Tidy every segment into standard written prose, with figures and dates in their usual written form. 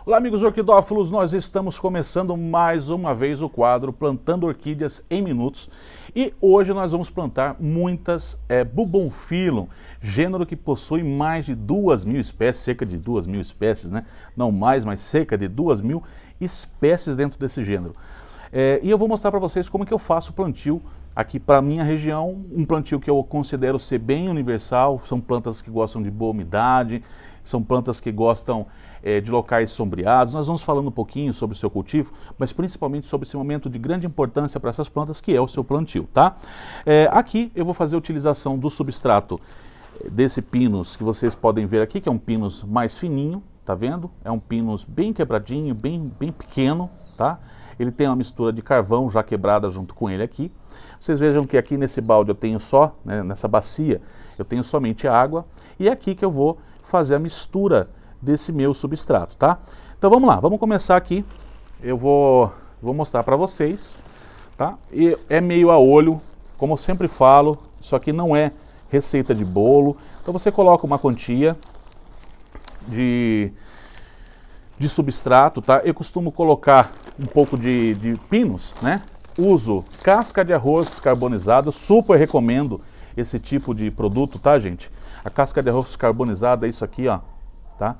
Olá, amigos orquidófilos, nós estamos começando mais uma vez o quadro Plantando Orquídeas em Minutos e hoje nós vamos plantar muitas Bubonphilum, gênero que possui mais de 2.000 espécies, cerca de 2.000 espécies, né? Não mais, mas cerca de 2.000 espécies dentro desse gênero. E eu vou mostrar para vocês como que eu faço o plantio aqui para a minha região, um plantio que eu considero ser bem universal. São plantas que gostam de boa umidade, são plantas que gostam de locais sombreados. Nós vamos falando um pouquinho sobre o seu cultivo, mas principalmente sobre esse momento de grande importância para essas plantas, que é o seu plantio, tá? Aqui eu vou fazer a utilização do substrato desse pinus, que vocês podem ver aqui, que é um pinus mais fininho, tá vendo? É um pinus bem quebradinho, bem pequeno, tá? Ele tem uma mistura de carvão já quebrada junto com ele aqui. Vocês vejam que aqui nesse balde eu tenho só, né, nessa bacia, eu tenho somente água. E é aqui que eu vou fazer a mistura desse meu substrato, tá? Então vamos lá, vamos começar aqui. Eu vou mostrar para vocês, tá? E é meio a olho, como eu sempre falo, isso aqui não é receita de bolo. Então você coloca uma quantia de substrato, tá? Eu costumo colocar um pouco de pinus, né? Uso casca de arroz carbonizada, super recomendo esse tipo de produto, tá, gente? A casca de arroz carbonizada é isso aqui, ó, tá?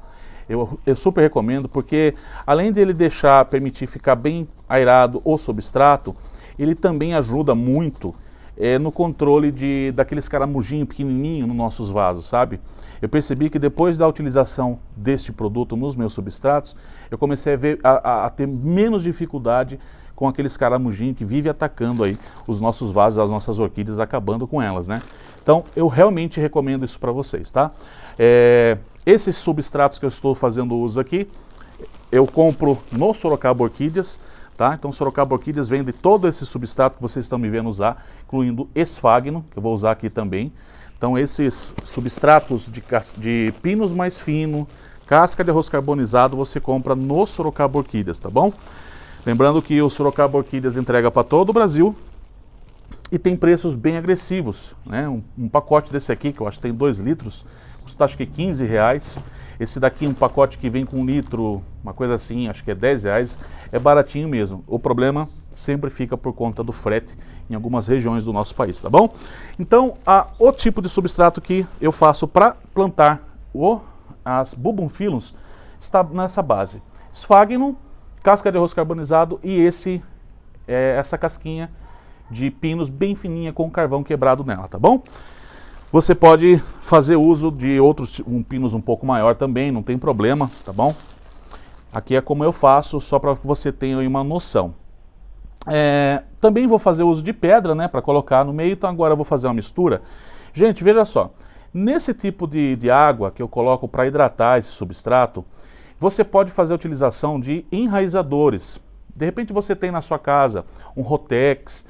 Eu super recomendo porque além dele permitir ficar bem aerado o substrato, ele também ajuda muito no controle daqueles caramujinhos pequenininhos nos nossos vasos, sabe? Eu percebi que depois da utilização deste produto nos meus substratos, eu comecei a ter menos dificuldade com aqueles caramujinhos que vivem atacando aí os nossos vasos, as nossas orquídeas, acabando com elas, né? Então, eu realmente recomendo isso para vocês, tá? Esses substratos que eu estou fazendo uso aqui, eu compro no Sorocaba Orquídeas, tá? Então, Sorocaba Orquídeas vende todo esse substrato que vocês estão me vendo usar, incluindo Sphagnum, que eu vou usar aqui também. Então, esses substratos de pinus mais fino, casca de arroz carbonizado, você compra no Sorocaba Orquídeas, tá bom? Lembrando que o Sorocaba Orquídeas entrega para todo o Brasil e tem preços bem agressivos, né? Um pacote desse aqui, que eu acho que tem 2 litros, custa acho que R$15. Esse daqui, um pacote que vem com 1 litro, uma coisa assim, acho que é R$10, é baratinho mesmo. O problema sempre fica por conta do frete em algumas regiões do nosso país, tá bom? Então, o tipo de substrato que eu faço para plantar as Bubonphilums está nessa base. Sphagnum, casca de arroz carbonizado e essa casquinha de pinus bem fininha com carvão quebrado nela, tá bom? Você pode fazer uso de um pinus um pouco maior também, não tem problema, tá bom? Aqui é como eu faço, só para que você tenha aí uma noção. Também vou fazer uso de pedra, né, para colocar no meio, então agora eu vou fazer uma mistura. Gente, veja só, nesse tipo de água que eu coloco para hidratar esse substrato, você pode fazer a utilização de enraizadores. De repente você tem na sua casa um Rotex,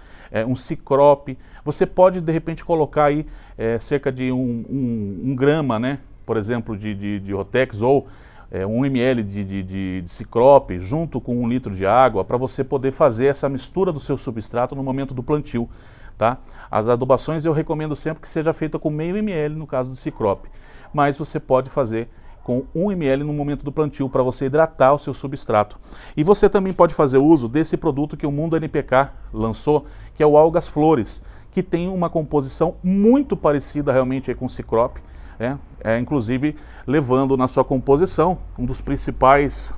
um Cicrop, você pode de repente colocar aí cerca de um grama, né, por exemplo, de Rotex ou 1 ml de Cicrop junto com 1 litro de água para você poder fazer essa mistura do seu substrato no momento do plantio, tá? As adubações eu recomendo sempre que seja feita com meio ml no caso do Cicrop, mas você pode fazer com 1 ml no momento do plantio para você hidratar o seu substrato. E você também pode fazer uso desse produto que o Mundo NPK lançou, que é o Algas Flores, que tem uma composição muito parecida realmente com o Cicrop, inclusive levando na sua composição um dos principais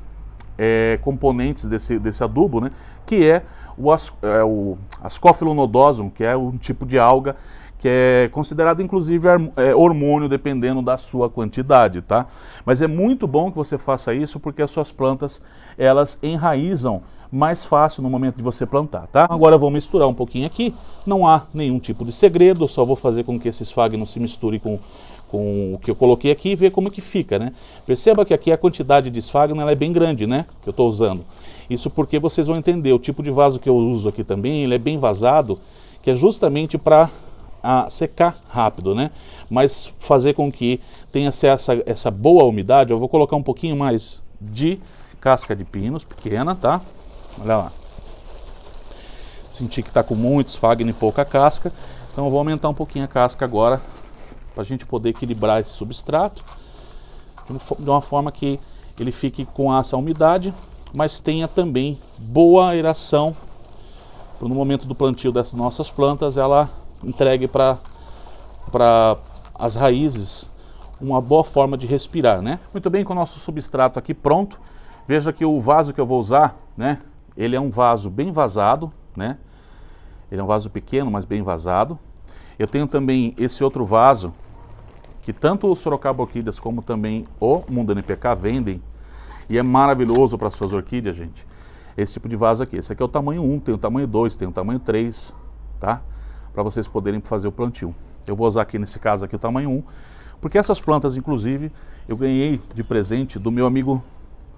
componentes desse adubo, né, que é o Ascophyllum nodosum, que é um tipo de alga que é considerado inclusive hormônio dependendo da sua quantidade, tá? Mas é muito bom que você faça isso porque as suas plantas, elas enraizam mais fácil no momento de você plantar, tá? Agora eu vou misturar um pouquinho aqui, não há nenhum tipo de segredo, eu só vou fazer com que esse Sphagnum se misture com o que eu coloquei aqui e ver como que fica, né? Perceba que aqui a quantidade de Sphagnum ela é bem grande, né? Que eu estou usando. Isso porque vocês vão entender, o tipo de vaso que eu uso aqui também, ele é bem vazado, que é justamente para secar rápido, né? Mas fazer com que tenha essa boa umidade. Eu vou colocar um pouquinho mais de casca de pinus pequena, tá? Olha lá. Senti que está com muito Sphagnum e pouca casca, então eu vou aumentar um pouquinho a casca agora para a gente poder equilibrar esse substrato de uma forma que ele fique com essa umidade, mas tenha também boa aeração, para no momento do plantio dessas nossas plantas, ela entregue para as raízes uma boa forma de respirar, né? Muito bem, com o nosso substrato aqui pronto, veja que o vaso que eu vou usar, né? Ele é um vaso bem vazado, né? Ele é um vaso pequeno, mas bem vazado. Eu tenho também esse outro vaso, que tanto o Sorocaba Orquídeas como também o Mundo NPK vendem, e é maravilhoso para suas orquídeas, gente. Esse tipo de vaso aqui. Esse aqui é o tamanho 1, tem o tamanho 2, tem o tamanho 3, tá? Para vocês poderem fazer o plantio. Eu vou usar aqui, nesse caso aqui, o tamanho 1, porque essas plantas, inclusive, eu ganhei de presente do meu amigo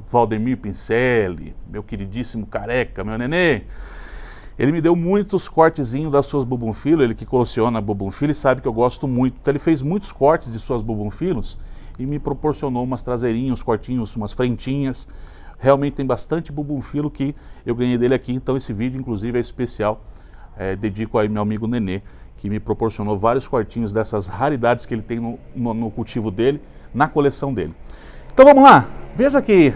Valdemir Pincelli, meu queridíssimo careca, meu nenê. Ele me deu muitos cortezinhos das suas bubunfilo, ele que coleciona bubunfilo e sabe que eu gosto muito. Então ele fez muitos cortes de suas bubunfilos e me proporcionou umas traseirinhas, uns cortinhos, umas frentinhas. Realmente tem bastante bubunfilo que eu ganhei dele aqui, então esse vídeo inclusive é especial. Dedico aí meu amigo Nenê, que me proporcionou vários cortinhos dessas raridades que ele tem no cultivo dele, na coleção dele. Então vamos lá, veja que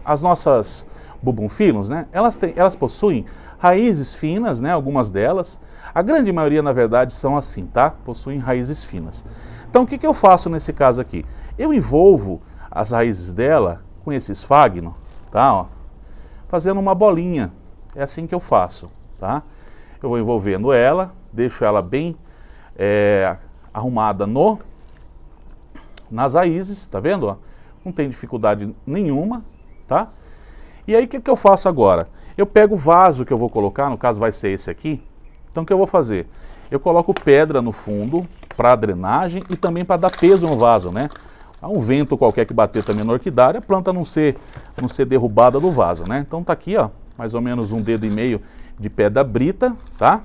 as nossas bubunfilos, né, elas possuem raízes finas, né, algumas delas. A grande maioria, na verdade, são assim, tá? Possuem raízes finas. Então o que eu faço nesse caso aqui? Eu envolvo as raízes dela com esse esfagno, tá? Ó, fazendo uma bolinha. É assim que eu faço, tá? Eu vou envolvendo ela, deixo ela bem arrumada nas raízes, tá vendo? Ó? Não tem dificuldade nenhuma, tá? E aí o que eu faço agora? Eu pego o vaso que eu vou colocar, no caso vai ser esse aqui. Então o que eu vou fazer? Eu coloco pedra no fundo para drenagem e também para dar peso no vaso, né? Há um vento qualquer que bater também na orquidária, a planta não ser derrubada do vaso, né? Então tá aqui, ó, mais ou menos 1,5 dedo de pedra brita, tá?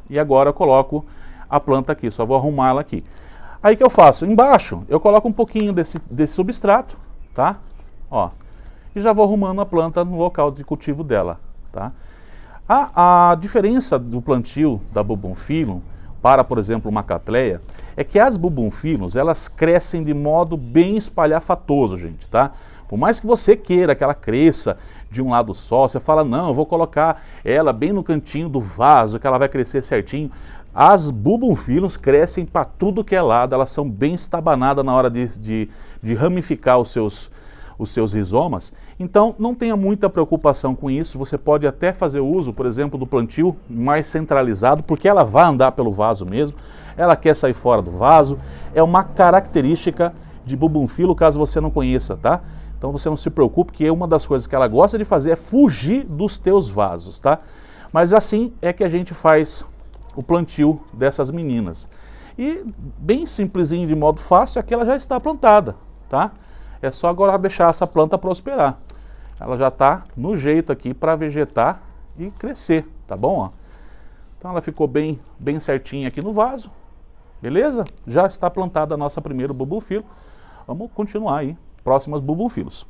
E agora eu coloco a planta aqui, só vou arrumar ela aqui. Aí o que eu faço? Embaixo eu coloco um pouquinho desse substrato, tá? Ó, e já vou arrumando a planta no local de cultivo dela, tá? A diferença do plantio da bubunfilo para, por exemplo, uma catleia, é que as bubunfilos, elas crescem de modo bem espalhafatoso, gente, tá? Por mais que você queira que ela cresça de um lado só, você fala, não, eu vou colocar ela bem no cantinho do vaso, que ela vai crescer certinho. As bubunfilos crescem para tudo que é lado, elas são bem estabanadas na hora de ramificar os seus rizomas. Então não tenha muita preocupação com isso, você pode até fazer uso, por exemplo, do plantio mais centralizado, porque ela vai andar pelo vaso mesmo, ela quer sair fora do vaso, é uma característica de bubunfilo, caso você não conheça, tá? Então você não se preocupe, que uma das coisas que ela gosta de fazer é fugir dos teus vasos, tá? Mas assim é que a gente faz o plantio dessas meninas. E bem simplesinho, de modo fácil, aqui ela já está plantada, tá? É só agora deixar essa planta prosperar. Ela já está no jeito aqui para vegetar e crescer, tá bom? Ó? Então ela ficou bem certinha aqui no vaso, beleza? Já está plantada a nossa primeira bubunfilo. Vamos continuar aí, próximas bubunfilos.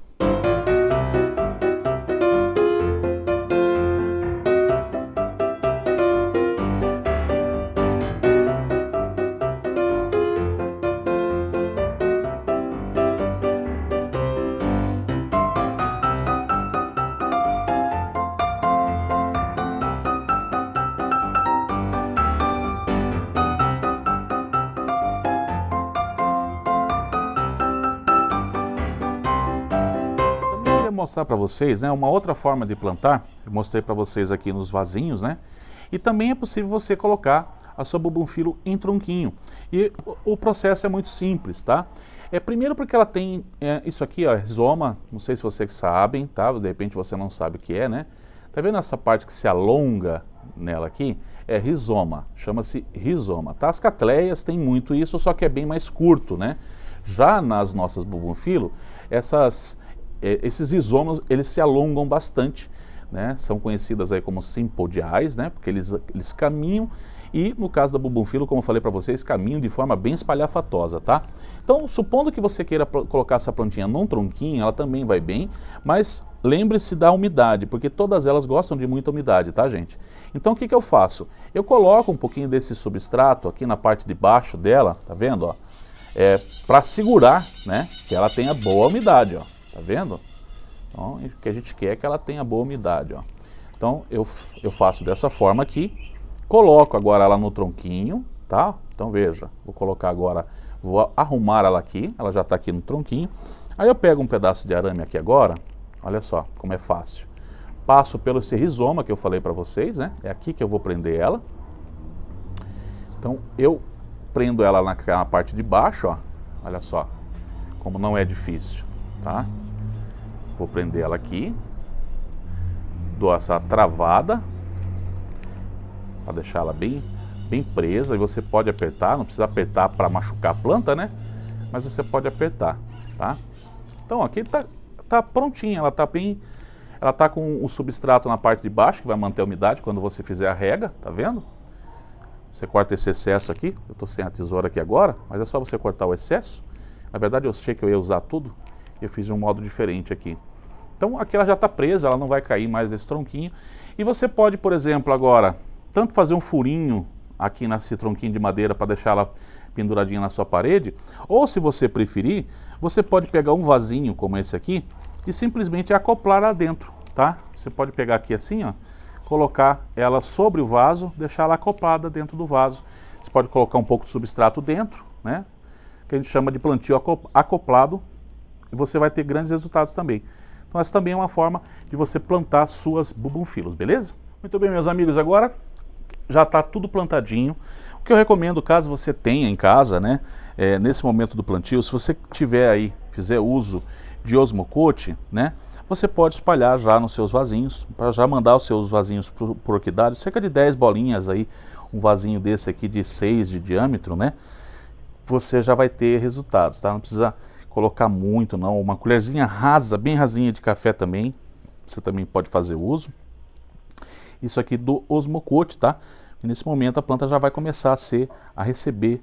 Mostrar para vocês, né, uma outra forma de plantar. Eu mostrei para vocês aqui nos vasinhos, né? E também é possível você colocar a sua bubunfilo em tronquinho. E o processo é muito simples, tá? Primeiro porque ela tem isso aqui, ó, rizoma. Não sei se vocês sabem, tá? De repente você não sabe o que é, né? Tá vendo essa parte que se alonga nela aqui? É rizoma, chama-se rizoma, tá? As catleias têm muito isso, só que é bem mais curto, né? Já nas nossas bubunfilo, esses rizomas, eles se alongam bastante, né? São conhecidas aí como simpodiais, né? Porque eles caminham e, no caso da bubunfilo, como eu falei para vocês, caminham de forma bem espalhafatosa, tá? Então, supondo que você queira colocar essa plantinha num tronquinho, ela também vai bem, mas lembre-se da umidade, porque todas elas gostam de muita umidade, tá, gente? Então, o que eu faço? Eu coloco um pouquinho desse substrato aqui na parte de baixo dela, tá vendo, ó? Para segurar, né? Que ela tenha boa umidade, ó. tá vendo? Então, o que a gente quer é que ela tenha boa umidade, ó. Então, eu faço dessa forma aqui, coloco agora ela no tronquinho, tá? Então, veja, vou colocar agora, vou arrumar ela aqui, ela já está aqui no tronquinho. Aí eu pego um pedaço de arame aqui agora, olha só como é fácil. Passo pelo esse rizoma que eu falei para vocês, né? É aqui que eu vou prender ela. Então, eu prendo ela na parte de baixo, ó. Olha só, como não é difícil, tá? Vou prender ela aqui. Dou essa travada para deixar ela bem presa. E você pode apertar, não precisa apertar para machucar a planta, né? Mas você pode apertar, tá? Então aqui tá prontinha, ela tá com o substrato na parte de baixo, que vai manter a umidade quando você fizer a rega, tá vendo? Você corta esse excesso aqui, eu tô sem a tesoura aqui agora, mas é só você cortar o excesso. Na verdade eu achei que eu ia usar tudo, e eu fiz de um modo diferente aqui. Então aqui ela já está presa, ela não vai cair mais desse tronquinho. E você pode, por exemplo, agora, tanto fazer um furinho aqui nesse tronquinho de madeira para deixar ela penduradinha na sua parede, ou se você preferir, você pode pegar um vasinho como esse aqui e simplesmente acoplar lá dentro, tá? Você pode pegar aqui assim, ó, colocar ela sobre o vaso, deixar ela acoplada dentro do vaso. Você pode colocar um pouco de substrato dentro, né? Que a gente chama de plantio acoplado, e você vai ter grandes resultados também. Então essa também é uma forma de você plantar suas bubofilos, beleza? Muito bem, meus amigos, agora já está tudo plantadinho. O que eu recomendo, caso você tenha em casa, né, nesse momento do plantio, se você tiver aí, fizer uso de osmocote, né, você pode espalhar já nos seus vasinhos, para já mandar os seus vasinhos por orquidário, cerca de 10 bolinhas aí, um vasinho desse aqui de 6 de diâmetro, né, você já vai ter resultados, tá? Não precisa colocar muito não, uma colherzinha rasa, bem rasinha de café também, você também pode fazer uso. Isso aqui do osmocote, tá? E nesse momento a planta já vai começar a receber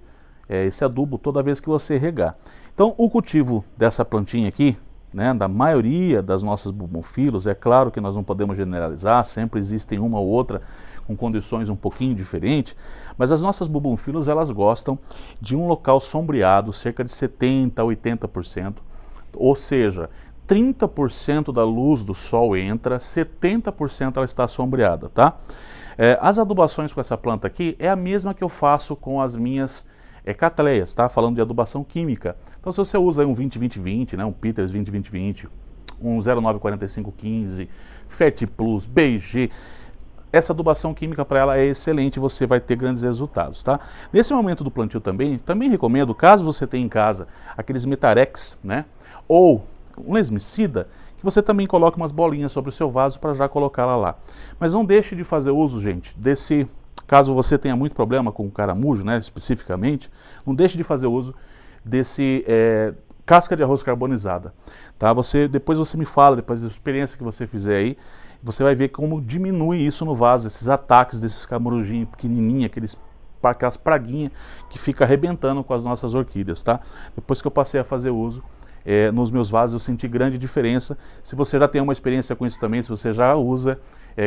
esse adubo toda vez que você regar. Então o cultivo dessa plantinha aqui, né, da maioria das nossas bubofilos, é claro que nós não podemos generalizar, sempre existem uma ou outra com condições um pouquinho diferentes, mas as nossas bubofilos, elas gostam de um local sombreado, cerca de 70% a 80%, ou seja, 30% da luz do sol entra, 70% ela está sombreada, tá? As adubações com essa planta aqui é a mesma que eu faço com as minhas catleias, tá? Falando de adubação química. Então se você usa um 20-20-20, né, um Peters 20-20-20, um 09-45-15, Fert Plus, BG, essa adubação química para ela é excelente, você vai ter grandes resultados, tá? Nesse momento do plantio também recomendo, caso você tenha em casa aqueles Metarex, né, ou um lesmicida, que você também coloque umas bolinhas sobre o seu vaso para já colocá-la lá. Mas não deixe de fazer uso, gente, desse, caso você tenha muito problema com o caramujo, né, especificamente, não deixe de fazer uso desse casca de arroz carbonizada, tá? Depois você me fala, depois da experiência que você fizer aí, você vai ver como diminui isso no vaso, esses ataques desses camurujinhos pequenininhos, aquelas praguinhas que fica arrebentando com as nossas orquídeas, tá? Depois que eu passei a fazer uso, nos meus vasos eu senti grande diferença. Se você já tem uma experiência com isso também, se você já usa,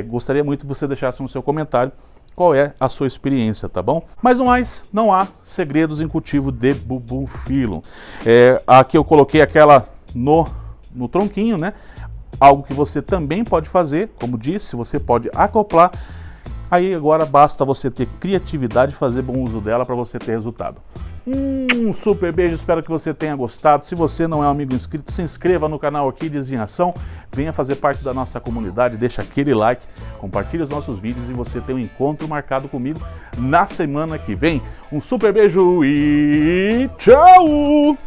gostaria muito que você deixasse no seu comentário qual é a sua experiência, tá bom? Mas no mais, não há segredos em cultivo de bubunfilo. Aqui eu coloquei aquela no tronquinho, né? Algo que você também pode fazer, como disse, você pode acoplar. Aí agora basta você ter criatividade e fazer bom uso dela para você ter resultado. Um super beijo, espero que você tenha gostado. Se você não é um amigo inscrito, se inscreva no canal Orquídeas em Ação, venha fazer parte da nossa comunidade, deixa aquele like, compartilhe os nossos vídeos e você tem um encontro marcado comigo na semana que vem. Um super beijo e tchau!